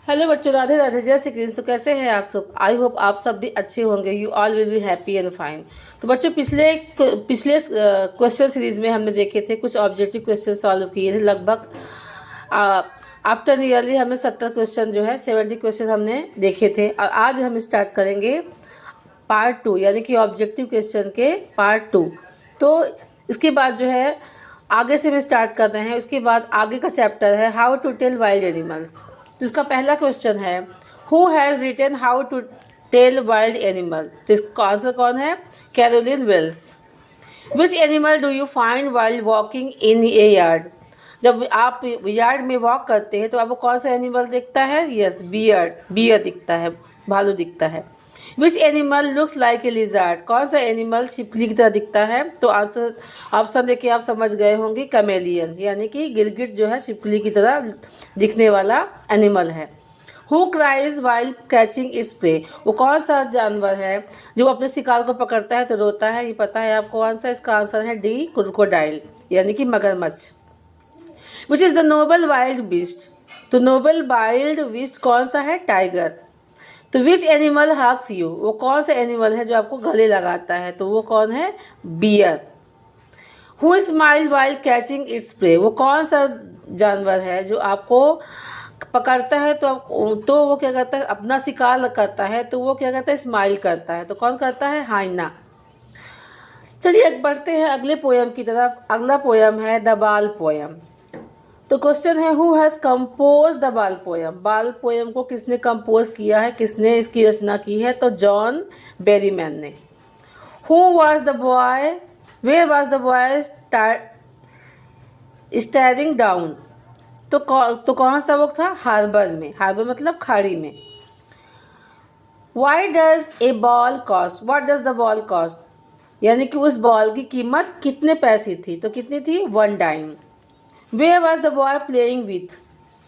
Hello बच्चों, राधे राधे, जय श्री कृष्ण। तो कैसे हैं आप सब? आई होप आप सब भी अच्छे होंगे। You all will be happy and fine. तो बच्चों, पिछले पिछले क्वेश्चन सीरीज में हमने देखे थे, कुछ ऑब्जेक्टिव क्वेश्चन सॉल्व किए थे। लगभग आफ्टर ईयरली हमने 70 क्वेश्चन जो है 70 क्वेश्चन हमने देखे थे। और आज हम स्टार्ट करेंगे पार्ट 2, यानी कि ऑब्जेक्टिव क्वेश्चन के पार्ट 2। तो इसके बाद जो है आगे से हम स्टार्ट कर रहे हैं। उसके बाद आगे का चैप्टर है how to tell wild animals. तो इसका पहला क्वेश्चन है, who has written how to tell wild animal. तो इसका आंसर कौन है? Carolyn Wells. Which animal do you find while walking in a yard. जब आप यार्ड में वॉक करते हैं तो आपको कौन सा एनिमल दिखता है? यस, बियर दिखता है, भालू दिखता है। Which animal looks like a lizard. कौन सा एनिमल छिपकली की तरह दिखता है? तो आंसर ऑप्शन देखिए, आप समझ गए होंगे, कमेलियन, यानी कि गिरगिट जो है छिपकली की तरह दिखने वाला एनिमल है। Who cries while catching spray. वो कौन सा जानवर है जो अपने शिकार को पकड़ता है तो रोता है? ये पता है आपको आंसर? इसका आंसर है डी, क्रोकोडाइल, यानी कि मगरमच्छ। Which is the noble wild beast. तो नोबल वाइल्ड बीस्ट कौन सा है? टाइगर। तो विच एनिमल हग्स यू। वो कौन सा एनिमल है जो आपको गले लगाता है? तो वो कौन है? Bear. Who smile while catching its prey. वो कौन सा जानवर है जो आपको पकड़ता है तो वो क्या करता है? अपना शिकार करता है तो वो क्या करता है? स्माइल करता है। तो कौन करता है? हाइना। चलिए बढ़ते हैं अगले पोयम की तरफ। अगला पोयम है द बाल पोयम। तो क्वेश्चन है, हु हैज कंपोज द बाल पोयम। बाल पोयम को किसने कंपोज किया है, किसने इसकी रचना की है? तो जॉन बेरीमैन ने। Who was the boy, where was the boy staring down. तो कौन सा वो था? हार्बर में। हार्बर मतलब खाड़ी में। Why does a ball cost, what does the ball cost, यानी कि उस बॉल की कीमत कितने पैसे थी? तो कितनी थी? 1 dime. Where was the boy playing with.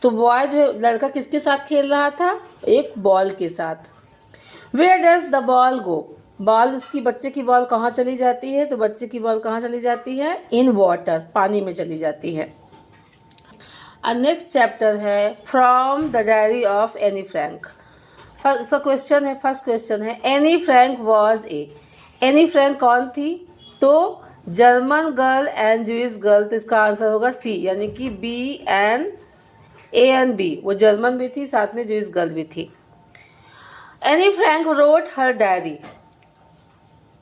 तो बॉय जो लड़का किसके साथ खेल रहा था? एक बॉल के साथ। Where does the ball go. Ball, उसकी बच्चे की बॉल कहाँ चली जाती है? तो बच्चे की बॉल कहाँ चली जाती है? इन वाटर, पानी में चली जाती है। नेक्स्ट चैप्टर है from the diary of Anne Frank. इसका क्वेश्चन है, फर्स्ट क्वेश्चन है, Anne Frank was a. Anne Frank कौन थी? तो German girl and Jewish girl. तो इसका आंसर होगा सी, यानी कि B and A and B. वो जर्मन भी थी, साथ में जूइश गर्ल भी थी। Anne Frank wrote her diary.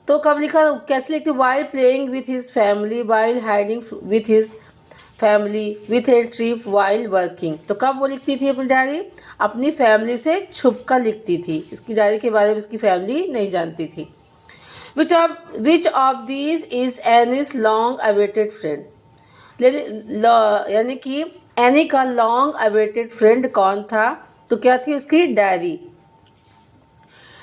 तो कब लिखा, कैसे लिखती? While playing with his family, while hiding with his family, with A trip, while working. तो कब वो लिखती थी अपनी डायरी? अपनी फैमिली से छुप कर लिखती थी। उसकी डायरी के बारे में उसकी फैमिली नहीं जानती थी। Which of these is Annie's long awaited friend? यानी कि एनी का लॉन्ग अवेटेड फ्रेंड कौन था? तो क्या थी उसकी? Diary.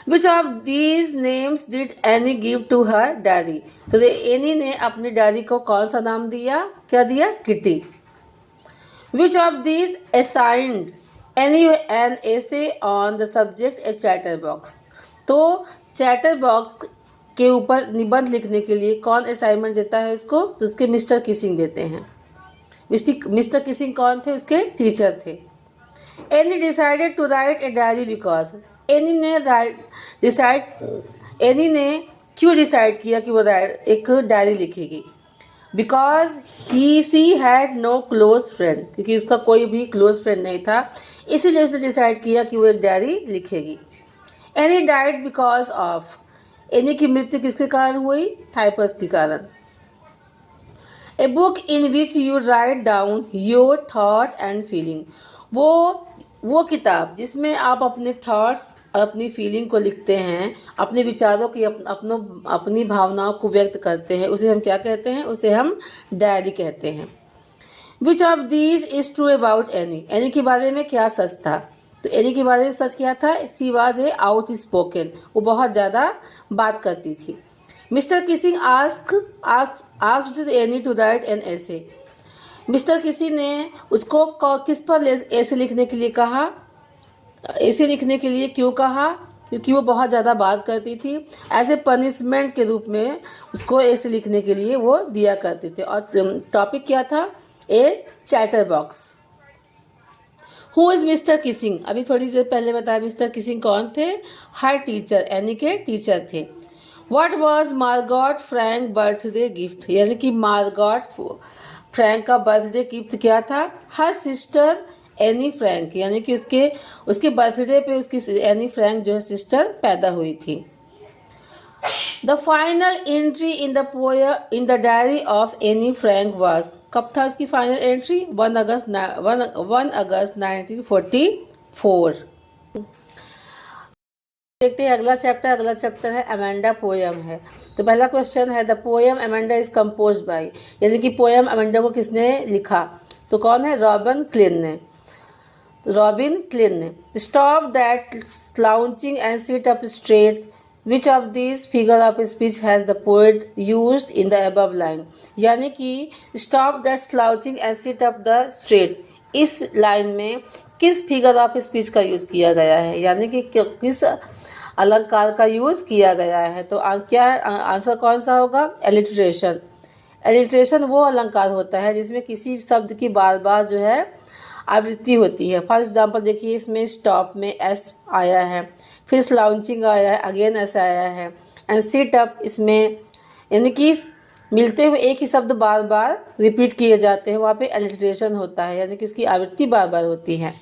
Which of these names did Annie give to her diary? तो एनी ने अपनी डायरी को कौन सा नाम दिया? क्या दिया? Kitty. Which of these assigned Annie an essay on the subject a chatterbox? तो चैटरबॉक्स के ऊपर निबंध लिखने के लिए कौन असाइनमेंट देता है उसको? तो उसके मिस्टर किसिंग देते हैं। मिस्टर किसिंग कौन थे? उसके टीचर थे। Annie decided to write a diary because. Annie ने क्यों डिसाइड किया कि वो एक डायरी लिखेगी? Because she had no close friend, क्योंकि उसका कोई भी क्लोज फ्रेंड नहीं था, इसीलिए उसने डिसाइड किया कि वो एक डायरी लिखेगी। Annie died because of. Annie की मृत्यु किसके कारण हुई? थाइपस के कारण। A book in which you write down your thought and feeling. वो किताब जिसमें आप अपने थॉट्स और अपनी फीलिंग को लिखते हैं, अपने विचारों की अपनी भावनाओं को व्यक्त करते हैं, उसे हम क्या कहते हैं? उसे हम डायरी कहते हैं। विच of these is true about any. Any के बारे में क्या सच था? तो एनी के बारे में सच क्या था? She was a outspoken, वो बहुत ज़्यादा बात करती थी। Mister Keesing asked Anne to write an essay. Mister किसी ने उसको किस पर ऐसे लिखने के लिए कहा? ऐसे लिखने के लिए क्यों कहा? क्योंकि वो बहुत ज़्यादा बात करती थी। एज ए पनिशमेंट के रूप में उसको ऐसे लिखने के लिए वो दिया करते थे। और टॉपिक क्या था? A chatterbox. Who is mister Keesing, अभी थोड़ी देर पहले बताया मिस्टर किसिंग कौन थे, हर टीचर एनी के टीचर थे। What was Margot Frank birthday gift, यानी कि मार्गॉट फ्रैंक का बर्थडे गिफ्ट क्या था, हर सिस्टर एनी फ्रैंक, यानी कि उसके बर्थडे पे उसकी एनी फ्रैंक जो है सिस्टर पैदा हुई थी। The final entry in the poem in the diary of Anne Frank was, कब था उसकी फाइनल एंट्री, 1 अगस्त 1944। देखते हैं अगला चैप्टर है अमेंडा पोएम है। तो पहला क्वेश्चन है the poem Amanda is composed bye, यानी कि पोएम अमेंडा को किसने लिखा, तो कौन है, रॉबिन क्लिन ने। Stop that slouching and sit up straight, which of this figure of speech has the poet used in the above line, यानी कि stop that slouching and sit up the straight, इस line में किस figure of speech का use किया गया है, यानी कि किस अलंकार का यूज किया गया है। तो क्या आंसर कौन सा होगा, एलिट्रेशन। एलिट्रेशन वो अलंकार होता है जिसमें किसी शब्द की बार बार जो है आवृत्ति होती है। फॉर एग्जाम्पल देखिए, इसमें स्टॉप में एस आया है, फिर स्लाउचिंग आया है, अगेन एस आया है, एंड सिट अप, इसमें यानी कि मिलते हुए एक ही शब्द बार बार रिपीट किए जाते हैं, वहाँ पे एलिट्रेशन होता है, यानी कि इसकी आवृत्ति बार बार होती है।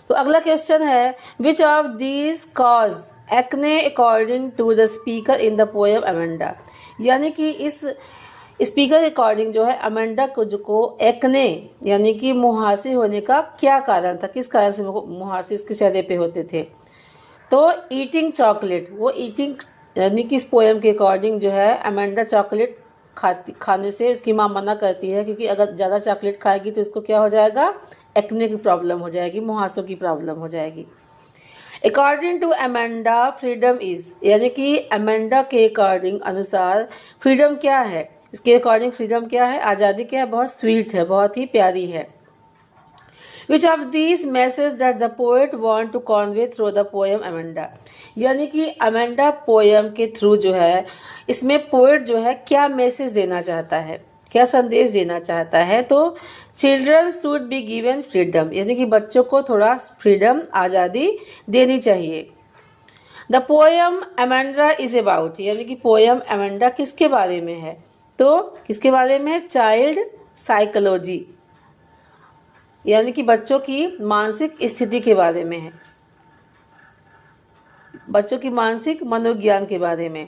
तो अगला क्वेश्चन है which of these cause acne according to the speaker in the poem Amanda, यानी कि इस स्पीकर अकॉर्डिंग जो है अमेंडा को एक्ने यानी कि मुहासे होने का क्या कारण था, किस कारण से मुहासे उसके चेहरे पे होते थे। तो ईटिंग चॉकलेट, वो ईटिंग यानी कि इस पोएम के अकॉर्डिंग जो है अमेंडा चॉकलेट खाने से उसकी माँ मना करती है, क्योंकि अगर ज़्यादा चॉकलेट खाएगी तो इसको क्या हो जाएगा, एक्ने की प्रॉब्लम हो जाएगी, मुहासों की प्रॉब्लम हो जाएगी। According to Amanda freedom is, यानी कि अमेंडा के अकॉर्डिंग अनुसार फ्रीडम क्या है, इसके अकॉर्डिंग फ्रीडम क्या है, आज़ादी क्या है, बहुत स्वीट है, बहुत ही प्यारी है। Which of these message that the poet want to convey through the poem Amanda, यानी कि अमेंडा पोएम के थ्रू जो है इसमें पोएट जो है क्या मैसेज देना चाहता है, क्या संदेश देना चाहता है। तो children should be given freedom, यानी कि बच्चों को थोड़ा फ्रीडम, आज़ादी देनी चाहिए। The poem Amanda is about, यानी कि पोएम अमेंडा किसके बारे में है, तो किसके बारे में है, चाइल्ड साइकोलॉजी, यानी कि बच्चों की मानसिक स्थिति के बारे में है, बच्चों की मानसिक मनोज्ञान के बारे में।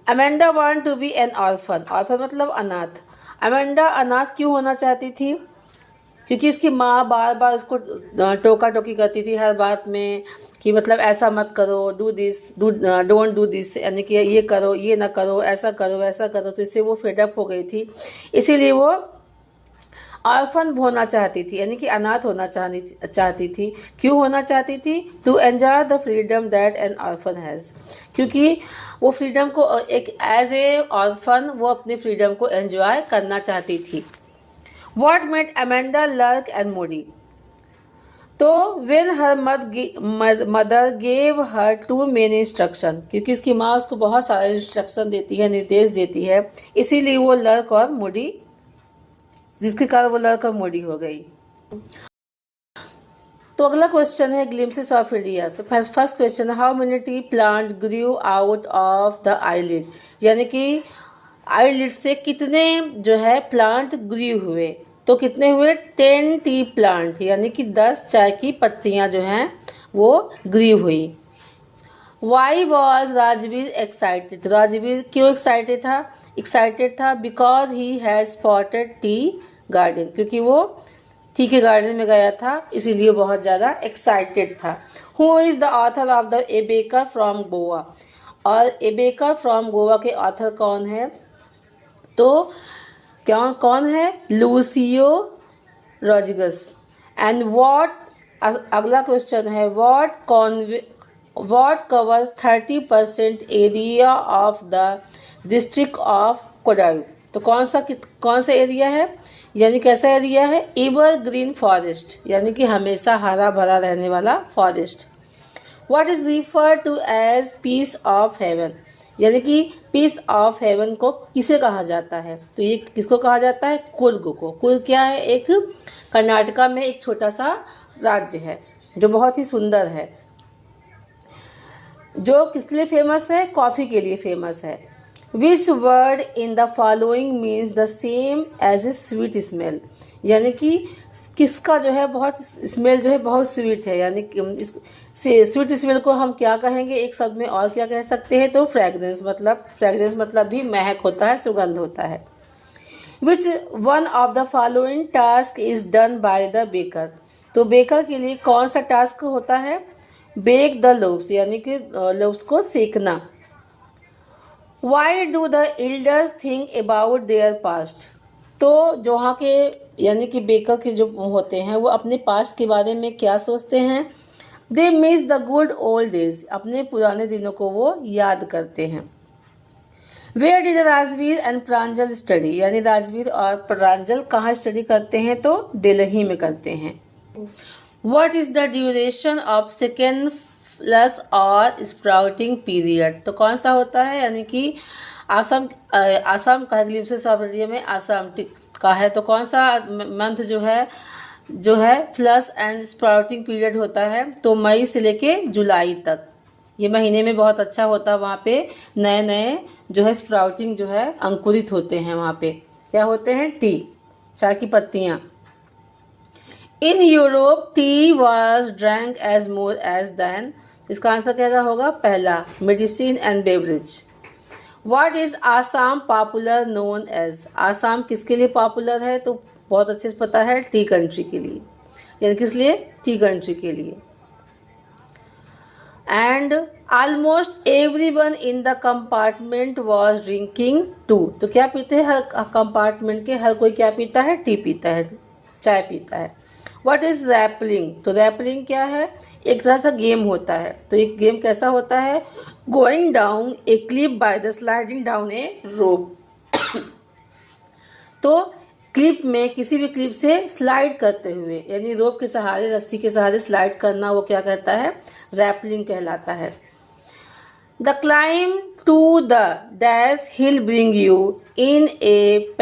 Amanda want to be an orphan, orphan मतलब अनाथ। अमेंडा अनाथ क्यों होना चाहती थी, क्योंकि इसकी माँ बार बार उसको टोका टोकी करती थी हर बात में कि मतलब ऐसा मत करो, do this, don't do this, यानी कि ये करो, ये ना करो, ऐसा करो, वैसा करो। तो इससे वो फेडअप हो गई थी, इसीलिए वो ऑर्फन होना चाहती थी, यानी कि अनाथ होना चाहती थी। क्यों होना चाहती थी, to enjoy the freedom that an orphan has, क्योंकि वो फ्रीडम को एक एज ए ऑर्फन वो अपने फ्रीडम को एंजॉय करना चाहती थी। What made Amanda lurk and moody? तो when her mother gave her too many instruction, क्योंकि उसकी माँ उसको बहुत सारे इंस्ट्रक्शन देती है, निर्देश देती है, इसीलिए वो लर्क और मूडी, जिसके कारण वो लर्क और मूडी हो गई। तो अगला क्वेश्चन है ग्लिम्पसेस ऑफ इंडिया। तो फर्स्ट क्वेश्चन है how many T plant Guru out of the eyelid, यानी कि आईलिड से कितने जो है प्लांट ग्रू हुए, तो कितने हुए, 10 टी प्लांट, यानी कि 10 चाय की पत्तियां जो हैं वो ग्रू हुई। Why was Rajveer excited, Rajveer क्यों एक्साइटेड था, because he has spotted tea garden, क्योंकि वो टी के गार्डन में गया था, इसीलिए बहुत ज्यादा एक्साइटेड था। Who is the author of the A baker from Goa, और ए बेकर फ्रॉम गोवा के ऑथर कौन है, तो कौन है, लूसियो रोड्रिगस। एंड व्हाट, अगला क्वेश्चन है what covers 30% area of the district of Kodagu, तो कौन सा एरिया है, यानी कैसा एरिया है, एवरग्रीन फॉरेस्ट, यानी कि हमेशा हरा भरा रहने वाला forest. What is refer to as piece of heaven, यानी कि पीस ऑफ हेवन को किसे कहा जाता है, तो ये किसको कहा जाता है, कुर्ग को। कुर्ग क्या है, एक कर्नाटका में एक छोटा सा राज्य है जो बहुत ही सुंदर है, जो किसके लिए फेमस है? कॉफ़ी के लिए फेमस है। Which word in the following means the same as a sweet smell, यानी कि किसका जो है बहुत स्मेल जो है बहुत स्वीट है, यानी कि स्वीट स्मेल को हम क्या कहेंगे एक शब्द में और क्या कह सकते हैं? तो फ्रेग्रेंस मतलब भी महक होता है, सुगंध होता है। Which one of the following task is done by the baker, तो बेकर के लिए कौन सा टास्क होता है? बेक द लोव्स, यानी कि लोव्स को सेकना। Why do the elders think about their past, तो जो वहाँ के यानी कि बेकर के जो होते हैं वो अपने पास्ट के बारे में क्या सोचते हैं? They miss the good old days, अपने पुराने दिनों को वो याद करते हैं। Where did Rajvir and Pranjal study, यानी राजवीर और प्रांजल कहाँ स्टडी करते हैं? तो दिल्ली में करते हैं। What is the duration of second flush और स्प्राउटिंग पीरियड, तो कौन सा होता है? यानी कि आसाम का ग्लिम्पसेस ऑफ इंडिया में आसाम का है, तो कौन सा मंथ जो है फ्लश एंड स्प्राउटिंग पीरियड होता है? तो मई से लेके जुलाई तक, ये महीने में बहुत अच्छा होता है। वहाँ पे नए नए जो है स्प्राउटिंग जो है अंकुरित होते हैं। वहाँ पे क्या होते हैं? टी, चाय की पत्तियाँ। In Europe tea was drank as more as then, इसका आंसर क्या होगा? पहला, medicine and beverage. What is Assam popular known as, Assam किसके लिए पॉपुलर है? तो बहुत अच्छे से पता है, टी कंट्री के लिए, यानी किस लिए? टी कंट्री के लिए। And almost everyone in the compartment was drinking too, तो क्या पीते हैं? हर कंपार्टमेंट के हर कोई क्या पीता है? टी पीता है, चाय पीता है। व्हाट इज रैपलिंग, तो रैपलिंग क्या है? एक तरह सा गेम होता है। तो एक गेम कैसा होता है? Going down a clip by the sliding down a rope, तो क्लिप में किसी भी क्लिप से स्लाइड करते हुए, यानी रोप के सहारे, रस्सी के सहारे स्लाइड करना, वो क्या कहता है? रैपलिंग कहलाता है। The climb to the dash hill bring you in a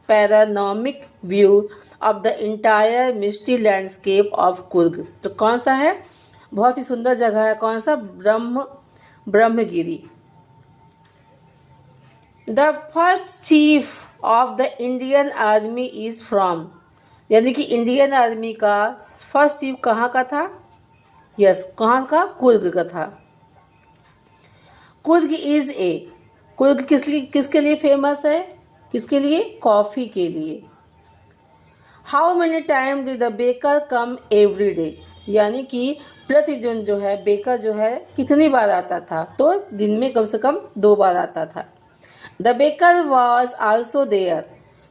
panoramic view of the entire misty landscape of Coorg, तो कौन सा है? बहुत ही सुंदर जगह है, कौन सा? Brahmagiri. The first chief of the Indian army is from, यानी कि इंडियन आर्मी का फर्स्ट चीफ कहाँ का था? यस, कहाँ का? कुर्ग का था। कुर्ग इज ए, कुर्ग किसके लिए फेमस है? किसके लिए? कॉफी के लिए। How many time did the baker come every day, यानी कि प्रतिदिन जो है बेकर जो है कितनी बार आता था? तो दिन में कम से कम 2 बार आता था। The baker was also there,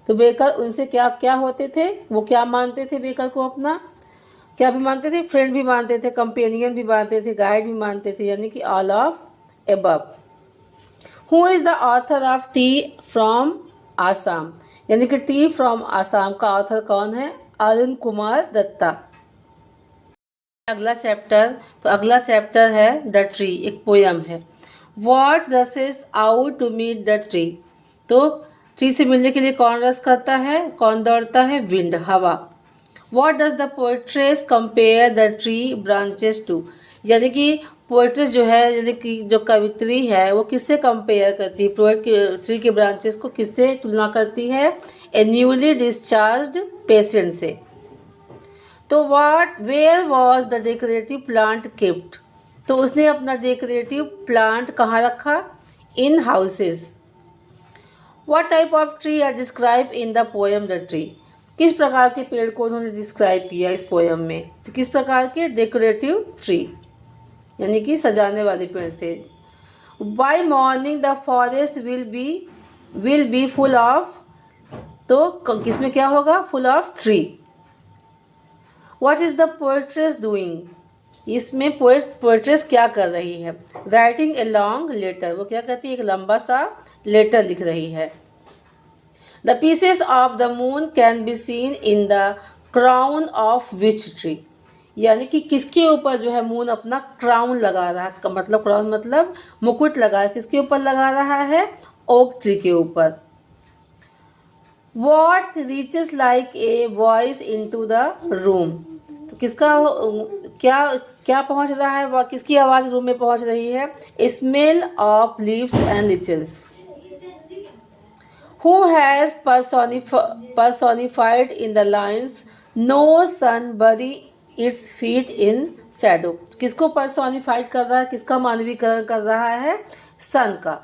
तो बेकर उनसे क्या क्या होते थे? वो क्या मानते थे बेकर को? अपना क्या भी मानते थे? फ्रेंड भी मानते थे, कंपेनियन भी मानते थे, गाइड भी मानते थे, यानी कि all of above. Who is the author of T from Assam, यानी कि टी फ्रॉम आसाम का ऑथर कौन है? अरुण कुमार दत्ता। अगला चैप्टर है द ट्री, एक पोयम है। What rushes out to meet the tree, तो ट्री से मिलने के लिए कौन रस करता है? कौन दौड़ता है? विंड, हवा। What does the poetess compare the tree branches to, यानी कि पोएट्रेस जो है, यानी कि जो कवित्री है, वो किससे कंपेयर करती है? ट्री के ब्रांचेस को किससे तुलना करती है? ए न्यूली डिस्चार्ज्ड पेशेंट से। तो where was the decorative plant kept, तो उसने अपना डेकोरेटिव प्लांट कहाँ रखा? In houses. What type of tree are describe in the poem the tree, किस प्रकार के पेड़ को उन्होंने डिस्क्राइब किया इस पोएम में? तो किस प्रकार के? डेकोरेटिव ट्री, यानी कि सजाने वाले पेड़ से। By morning the forest will be full of, तो किसमें क्या होगा? Full of tree. What is the poetess doing, इसमें पोएट्रेस क्या कर रही है? राइटिंग ए लॉन्ग लेटर, वो क्या कहती है? एक लंबा सा लेटर लिख रही है। The pieces of the moon can be seen in the crown of which tree, यानी कि किसके ऊपर जो है मून अपना क्राउन लगा रहा है? मतलब क्राउन मतलब मुकुट लगा है, किसके ऊपर लगा रहा है? ओक ट्री के ऊपर। What reaches like a voice into the room, तो किसका क्या क्या पहुंच रहा है, वह किसकी आवाज रूम में पहुंच रही है? Smell of leaves and riches. Who has personified in the lines no sun bury its feet in shadow? किसको personified कर रहा है, किसका मानवीकरण कर रहा है? सन का।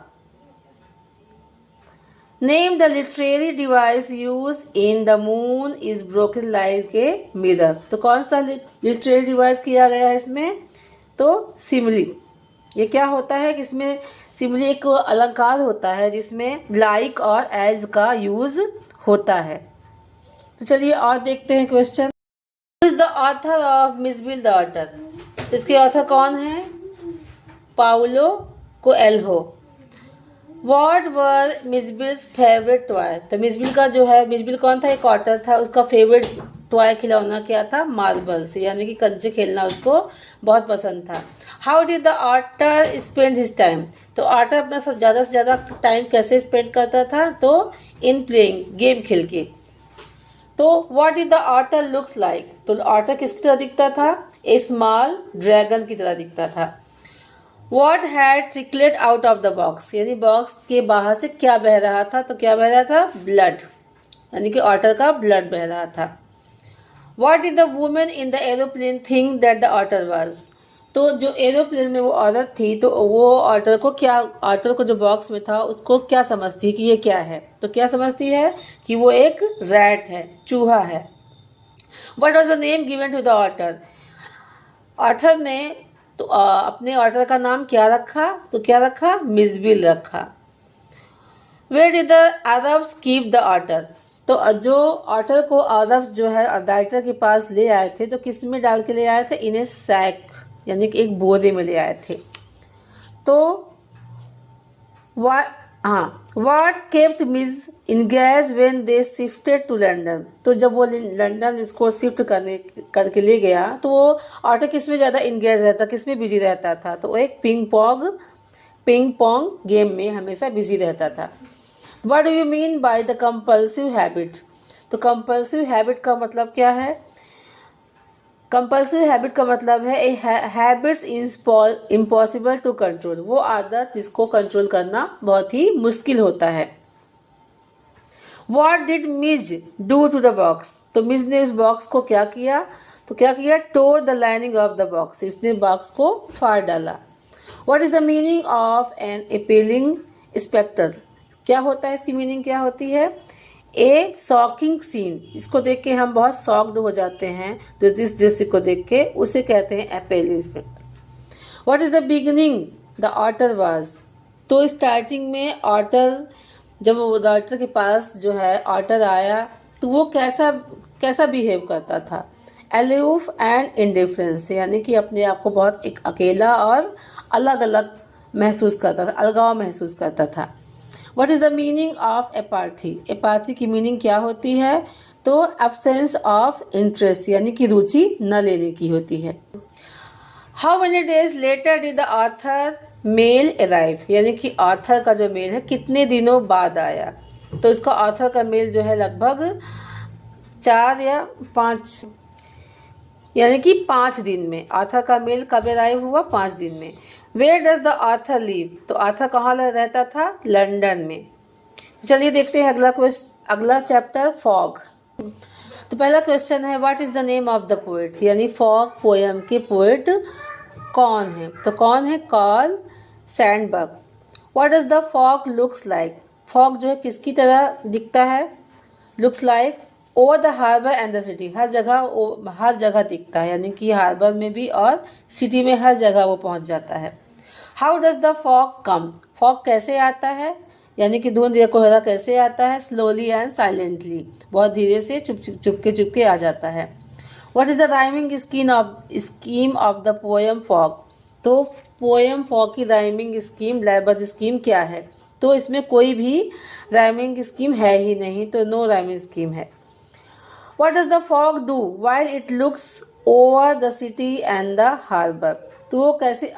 Name the literary device used in the moon is broken like a mirror। तो कौन सा literary device किया गया है इसमें? तो सिमली। ये क्या होता है कि इसमें सिमली एक अलंकार होता है जिसमें लाइक और एज का यूज होता है। तो चलिए और देखते हैं question. Who is the author of Mijbil the otter? इसके ऑथर कौन है? Paulo Coelho. What were Mijbil's favourite toy? तो मिसबिल का जो है, मिसबिल कौन था? एक ऑटर था, उसका फेवरेट टॉय खिलौना क्या था? मार्बल्स, यानी कि कंचे खेलना उसको बहुत पसंद था। How did the otter spend his time? तो ऑटर अपना सब ज़्यादा से ज़्यादा टाइम कैसे स्पेंड करता था? तो इन प्लेइंग, गेम खेल के। तो what did the otter looks like? तो ऑटर किसकी तरह दिखता था? ए स्मॉल ड्रैगन की तरह दिखता था। What had trickled out of the box? यानी बॉक्स के बाहर से क्या बह रहा था? तो क्या बह रहा था? ब्लड, यानी कि ऑटर का ब्लड बह रहा था। What did the woman in the aeroplane think that the otter was? तो जो एरोप्लेन में वो औरत थी, तो वो ऑटर को जो बॉक्स में था उसको क्या समझती है कि ये क्या है? तो क्या समझती है कि वो एक रैट है, चूहा है। What was the name given to the otter? Otter ने तो अपने ऑटर का नाम क्या रखा? तो क्या रखा? मिसबिल रखा। Where did the Arabs keep the otter? तो जो ऑटर को अरब्स जो है राइटर के पास ले आए थे, तो किस में डाल के ले आए थे? इन्हें सैक, यानी कि एक बोरे में ले आए थे। तो What kept Miss engaged when they shifted to London? तो जब वो लंदन इसको शिफ्ट करके ले गया, तो वो ऑटर किस में ज़्यादा इंगेज रहता, किस में बिजी रहता था? तो वो एक पिंग पोंग गेम में हमेशा बिजी रहता था। What do you mean by the compulsive habit? तो compulsive habit का मतलब क्या है? कंपल्सिव हैबिट का मतलब है हैबिट्स इम्पॉसिबल टू कंट्रोल, वो आदत जिसको कंट्रोल करना बहुत ही मुश्किल होता है। What did Mij do to the box? तो मिज ने इस बॉक्स को क्या किया? तो क्या किया? टोर the lining of the box, इसने बॉक्स को फाड़ डाला। What is the meaning of an appealing spectre? क्या होता है, इसकी मीनिंग क्या होती है? ए शॉकिंग सीन, इसको देख के हम बहुत शॉक्ड हो जाते हैं, तो जिस दृश्य को देख के उसे कहते हैं appealing spectre. What is the beginning the otter was? तो स्टार्टिंग में ऑटर, जब वो राइटर के पास जो है ऑटर आया, तो वो कैसा बिहेव करता था? एलूफ एंड इंडिफरेंस, यानी कि अपने आप को बहुत एक अकेला और अलग अलग महसूस करता था, अलगाव महसूस करता था। What is the meaning of apathy? एपाथी की मीनिंग क्या होती है? तो absence of interest, यानी कि रुचि न लेने की होती है। How many days later did the author mail arrive? यानी कि ऑथर का जो मेल है कितने दिनों बाद आया? तो इसका ऑथर का मेल जो है लगभग 4 या 5, यानी कि 5 दिन में। ऑथर का मेल कब अराइव हुआ? 5 दिन में। Where does the author live? तो ऑथर कहाँ रहता था? लंदन में। चलिए देखते हैं अगला चैप्टर, फॉग। तो पहला क्वेश्चन है what is the name of the poet? यानी फॉग पोएम के पोएट कौन है? तो कौन है? Carl Sandburg. What does the fog looks like? Fog जो है किसकी तरह दिखता है? Looks like over the harbour and the city, हर जगह दिखता है, यानी कि हार्बर में भी और सिटी में हर जगह वो पहुंच जाता है। How does the fog come? Fog कैसे आता है, यानी कि धुंध या कोहरा कैसे आता है? स्लोली एंड साइलेंटली, बहुत धीरे से चुपके आ जाता है। What is the rhyming scheme of the poem fog? तो पोएम फॉग की राइमिंग स्कीम, लयबद्ध स्कीम क्या है? तो इसमें कोई भी राइमिंग स्कीम है ही नहीं, तो नो राइमिंग स्कीम है। What does the fog do while it looks over the city and the harbor? तो वो कैसे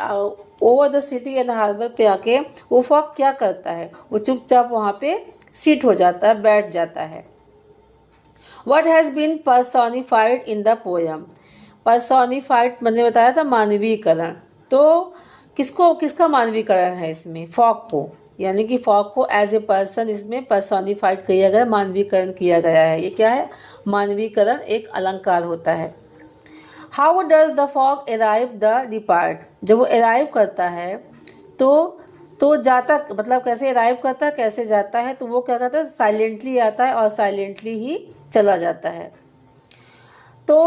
over the city and harbour पे आके वो फॉग क्या करता है? वो चुपचाप वहां पे सिट हो जाता है, बैठ जाता है। What has been personified in the poem? Personified मैंने बताया था मानवीकरण। तो किसका मानवीकरण है इसमें? फॉग को, यानी कि फॉग को एज ए पर्सन इसमें पर्सोनिफाइड किया गया, मानवीकरण किया गया है। ये क्या है? मानवीकरण एक अलंकार होता है। How does the fog arrive the depart? जब वो अराइव करता है तो जाता, मतलब कैसे अराइव करता है, कैसे जाता है? तो वो क्या करता है? साइलेंटली आता है और साइलेंटली ही चला जाता है। तो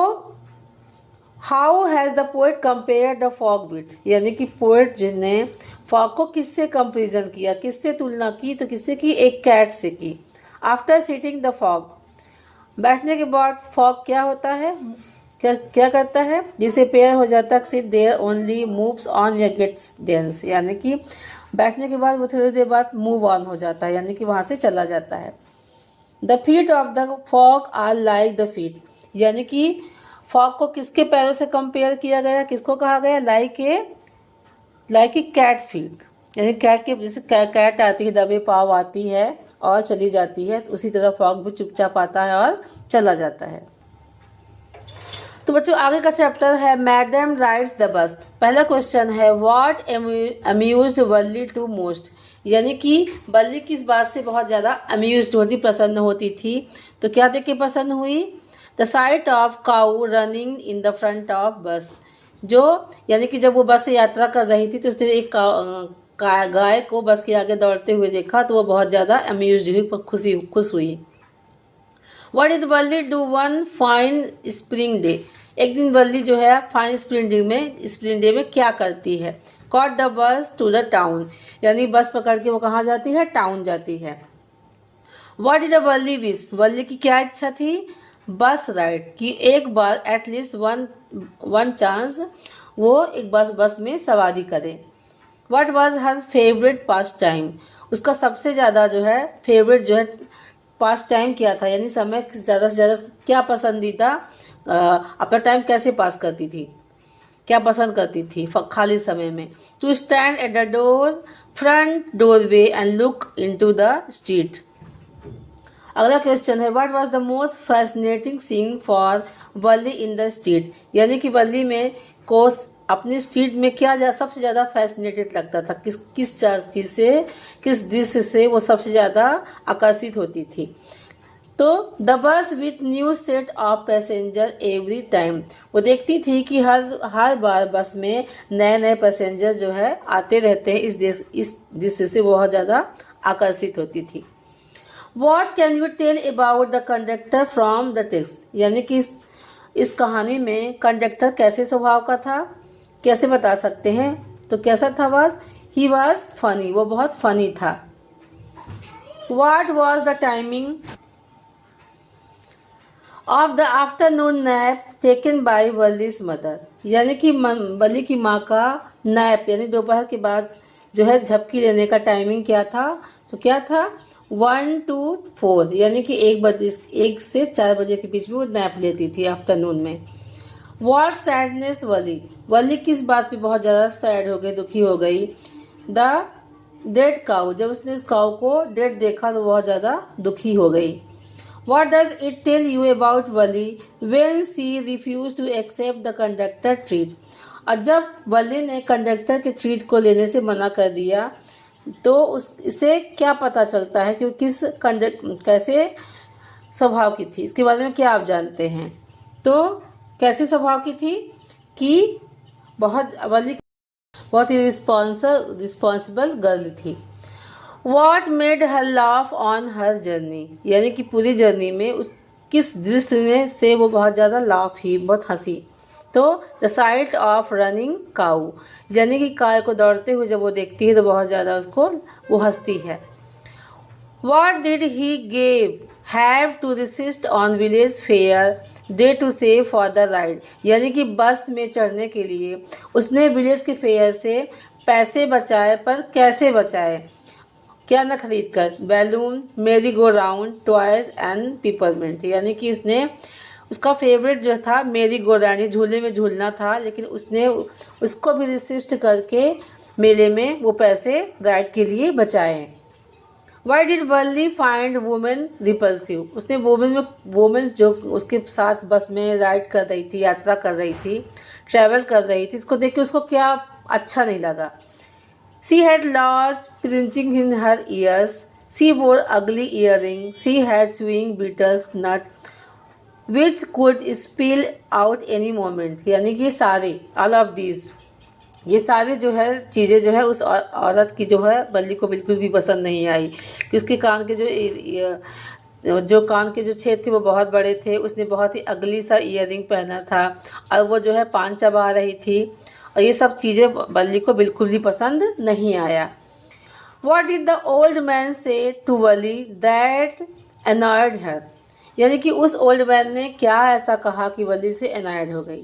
how has the poet compare the fog with? यानी कि पोएट जिसने फॉग को किससे कंपेरिजन किया, किससे तुलना की? तो किससे की? एक कैट से की। आफ्टर सीटिंग द फॉग, बैठने के बाद फॉग क्या होता है, क्या करता है? जिसे पेयर हो जाता है sit there only moves on या गेट्स डेंस, यानी कि बैठने के बाद वो थोड़ी देर बाद मूव ऑन हो जाता है, यानी कि वहां से चला जाता है। The feet of the fog are like the feet, यानी कि फॉग को किसके पैरों से कंपेयर किया गया? किसको कहा गया? लाइक ए कैट फीट, यानी कैट के जैसे कैट आती है, दबे पाव आती है और चली जाती है, उसी तरह फॉग भी चुपचाप आता है और चला जाता है। तो बच्चों आगे का चैप्टर है मैडम राइड्स द बस। पहला क्वेश्चन है what amused Valli to most, यानी कि वल्ली किस बात से बहुत ज्यादा अम्यूज्ड होती, प्रसन्न होती थी? तो क्या देख के प्रसन्न हुई? The site of cow running in the front of बस, जो यानी कि जब वो बस से यात्रा कर रही थी तो उसने एक गाय को बस के आगे दौड़ते हुए देखा, तो वो बहुत ज्यादा अम्यूज्ड हुई, खुश हुई। What did Valli do one fine spring day? एक दिन वल्ली जो है फाइन स्प्रिंग डे में क्या करती है? Caught the bus to the town, यानी बस पकड़ के वो कहाँ जाती है? टाउन जाती है। What did Valli wish? Valli की क्या इच्छा थी? बस राइड की, एक बार एटलीस्ट वन चांस वो एक बस में सवारी करे। What was her favourite pass time? उसका सबसे ज्यादा जो है फेवरेट जो है पास टाइम क्या था, यानी समय ज्यादा से ज्यादा क्या पसंदीदा, अपना टाइम कैसे पास करती थी, क्या पसंद करती थी खाली समय में? To stand at the door front doorway and look into the street. अगला क्वेश्चन है what was the most fascinating scene for Valli in the street, यानी कि वल्ली में को अपनी स्ट्रीट में क्या सबसे ज्यादा फैसिनेटेड लगता था, किस चीज से, किस दृश्य से वो सबसे ज्यादा आकर्षित होती थी? तो the bus with new set of passenger every time, वो देखती थी कि हर बार बस में नए नए पैसेंजर जो है आते रहते हैं, इस दृश्य से बहुत ज्यादा आकर्षित होती थी। What can you tell about the conductor from the text, यानी कि इस कहानी में कंडक्टर कैसे स्वभाव का था, कैसे बता सकते हैं? तो कैसा था? ही वॉज फनी, वो बहुत फनी था। What was the timing of the afternoon nap taken by वल्ली's mother, यानी कि वल्ली की माँ का नैप यानी दोपहर के बाद जो है झपकी लेने का टाइमिंग क्या था? तो क्या था? 1 to 4, यानी कि 1 से 4 बजे के बीच में वो नैप लेती थी आफ्टरनून में। What sadness वल्ली किस बात पे बहुत ज्यादा सैड हो गई, दुखी हो गई? द डेड काउ, जब उसने उस काउ को डेड देखा तो बहुत ज्यादा दुखी हो गई। What does it tell you about Valli when she refused to accept the conductor treat, और जब वल्ली ने कंडक्टर के ट्रीट को लेने से मना कर दिया तो इससे क्या पता चलता है कि कैसे स्वभाव की थी? इसके बारे में क्या आप जानते हैं? तो कैसे स्वभाव की थी कि वल्ली बहुत ही रिस्पॉन्सिबल गर्ल थी। What made her laugh on her journey, यानी कि पूरी जर्नी में किस दृश्य से वो बहुत ज़्यादा लाफ ही, बहुत हंसी? तो द साइट ऑफ रनिंग काऊ, यानी कि गाय को दौड़ते हुए जब वो देखती है तो बहुत ज़्यादा वो हंसती है। What did he have to resist on village fair day to save for the ride, यानी कि बस में चढ़ने के लिए उसने विलेज के फेयर से पैसे बचाए, पर कैसे बचाए? क्या न खरीद कर? बैलून, मेरी go round, toys and peppermint, यानी कि उसका फेवरेट जो था मेरी गो राउंड, झूले में झूलना था, लेकिन उसने उसको भी रिसिस्ट करके मेले में वो पैसे राइड के लिए बचाए। Why did Valli find women repulsive, उसने वुमेन्स जो उसके साथ बस में राइड कर रही थी, यात्रा कर रही थी, ट्रैवल कर रही थी, इसको देख के उसको क्या अच्छा नहीं लगा। She had large pinching in her ears, she wore ugly earring, she had chewing betels nut which could spill out any moment, यानी कि सारे ऑल ऑफ दीज, ये सारे जो है चीज़ें जो है उस औरत की जो है बल्ली को बिल्कुल भी पसंद नहीं आई कि उसके कान के जो कान के जो छेद थे वो बहुत बड़े थे, उसने बहुत ही अगली सा ईयरिंग पहना था और वो जो है पान चबा रही थी, और ये सब चीज़ें बल्ली को बिल्कुल भी पसंद नहीं आया। What did the old man say to Wali that annoyed her, यानी कि उस ओल्ड मैन ने क्या ऐसा कहा कि वली से एनायड हो गई।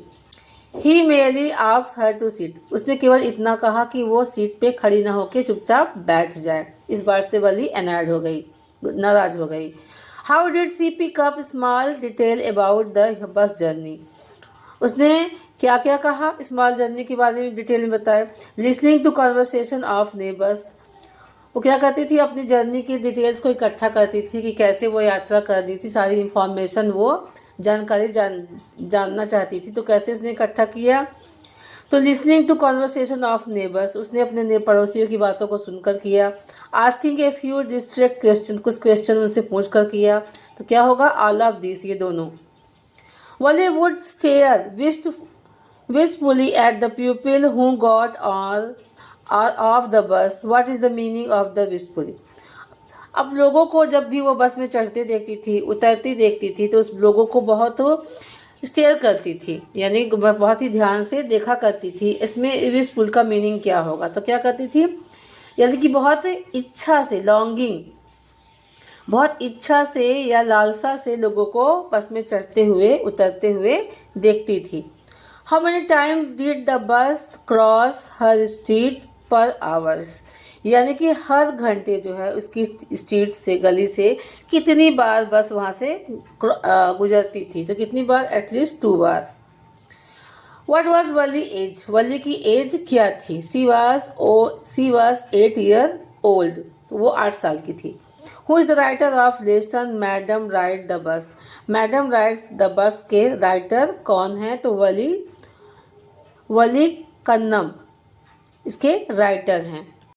He merely asked her to sit, उसने केवल इतना कहा कि वो सीट पे खड़ी ना होके चुपचाप बैठ जाए। इस बार से वली एनायड हो गई, नाराज हो गई। How did she pick up small detail about the bus journey, उसने क्या क्या कहा स्मॉल जर्नी के बारे में डिटेल में बताया। Listening to conversation of neighbours, वो क्या करती थी, अपनी जर्नी की डिटेल्स को इकट्ठा करती थी कि कैसे वो यात्रा कर रही थी, सारी इंफॉर्मेशन वो जानकारी जानना चाहती थी, तो कैसे उसने इकट्ठा किया। तो listening to conversation of neighbours, उसने अपने पड़ोसियों की बातों को सुनकर किया। Asking a few distract question, कुछ क्वेश्चन उनसे पूछ कर किया, तो क्या होगा ऑल ऑफ दिस, ये दोनों। Valli would stare wistfully at the pupil who got on or off the bus. What is the meaning of the wistfully? अब लोगों को जब भी वो बस में चढ़ते देखती थी, उतरती देखती थी, तो उस लोगों को बहुत स्टेयर करती थी, यानी बहुत ही ध्यान से देखा करती थी। इसमें विशफुल का मीनिंग क्या होगा, तो क्या करती थी, यानी कि बहुत इच्छा से, लॉन्गिंग, बहुत इच्छा से या लालसा से लोगों को बस में चढ़ते हुए उतरते हुए देखती थी। How many time did the bus cross her street पर आवर्स, यानी कि हर घंटे जो है उसकी स्ट्रीट से, गली से कितनी बार बस वहाँ से गुजरती थी, तो कितनी बार, एटलीस्ट 2 बार। What was Valli age, Valli की एज क्या थी। सी वॉज 8 ईयर ओल्ड, वो 8 साल की थी। Who is the writer of lesson madam ride the bus, madam rides the bus के राइटर कौन है, तो वली कन्नम इसके राइटर हैं।